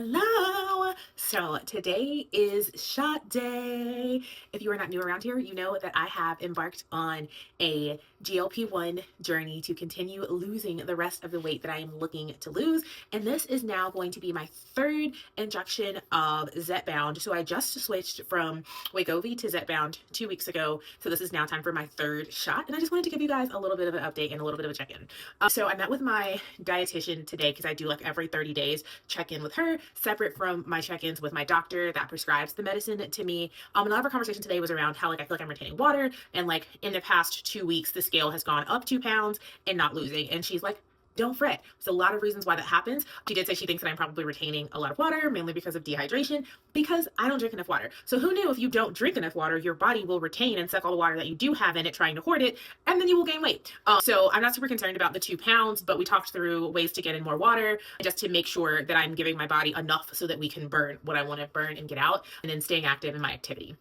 Hello. So today is shot day. If you are not new around here, you know that I have embarked on a GLP-1 journey to continue losing the rest of the weight that I am looking to lose. And this is now going to be my third injection of Zepbound. So I just switched from Wegovy to Zepbound 2 weeks ago. So this is now time for my third shot. And I just wanted to give you guys a little bit of an update and a little bit of a check-in. So I met with my dietitian today because I do like every 30 days check in with her, separate from my check-ins with my doctor that prescribes the medicine to me. And a lot of our conversation today was around how I feel like I'm retaining water, and in the past 2 weeks the scale has gone up 2 pounds and not losing. And she's like, don't fret. There's a lot of reasons why that happens. She did say she thinks that I'm probably retaining a lot of water, mainly because of dehydration, because I don't drink enough water. So who knew if you don't drink enough water, your body will retain and suck all the water that you do have in it, trying to hoard it, and then you will gain weight. So I'm not super concerned about the 2 pounds, but we talked through ways to get in more water just to make sure that I'm giving my body enough so that we can burn what I want to burn and get out, and then staying active in my activity.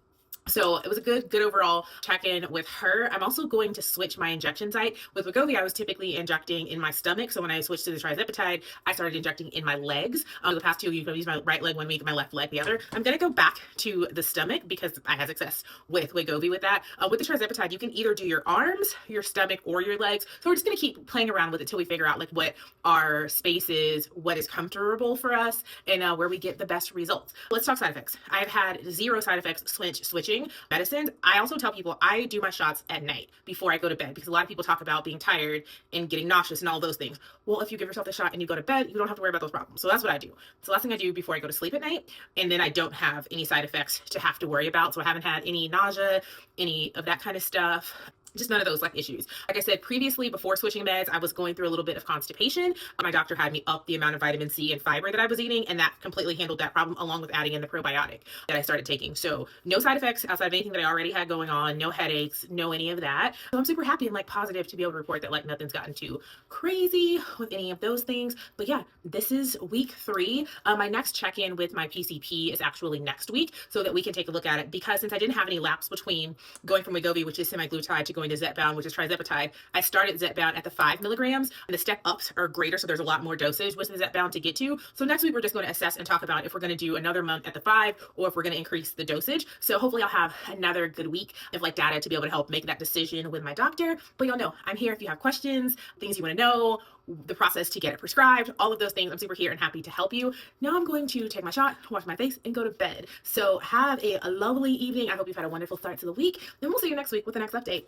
So it was a good overall check-in with her. I'm also going to switch my injection site. With Wegovy, I was typically injecting in my stomach. So when I switched to the trizepatide, I started injecting in my legs. The past 2 weeks, I've used my right leg 1 week, my left leg the other. I'm going to go back to the stomach because I had success with Wegovy with that. With the trizepatide, you can either do your arms, your stomach, or your legs. So we're just going to keep playing around with it till we figure out what our space is, what is comfortable for us, and where we get the best results. Let's talk side effects. I've had zero side effects switching medicines. I also tell people I do my shots at night before I go to bed, because a lot of people talk about being tired and getting nauseous and all those things. Well, if you give yourself the shot and you go to bed, you don't have to worry about those problems. So that's what I do. It's the last thing I do before I go to sleep at night. And then I don't have any side effects to have to worry about. So I haven't had any nausea, any of that kind of stuff. Just none of those issues. Like I said previously, before switching meds, I was going through a little bit of constipation. My doctor had me up the amount of vitamin C and fiber that I was eating, and that completely handled that problem, along with adding in the probiotic that I started taking. So no side effects outside of anything that I already had going on, no headaches, no any of that. So I'm super happy and positive to be able to report that nothing's gotten too crazy with any of those things. But yeah, this is week 3. My next check-in with my PCP is actually next week, so that we can take a look at it, because since I didn't have any lapse between going from Wegovy, which is semaglutide, to going to Zepbound, which is trizepatide, I started Zepbound at the 5 milligrams, and the step ups are greater, so there's a lot more dosage with the Zepbound to get to. So next week we're just going to assess and talk about if we're going to do another month at the 5, or if we're going to increase the dosage. So hopefully I'll have another good week of data to be able to help make that decision with my doctor. But y'all know I'm here if you have questions, things you want to know, the process to get it prescribed, all of those things. I'm super here and happy to help you. Now I'm going to take my shot, wash my face, and go to bed. So have a lovely evening. I hope you've had a wonderful start to the week, and we'll see you next week with the next update.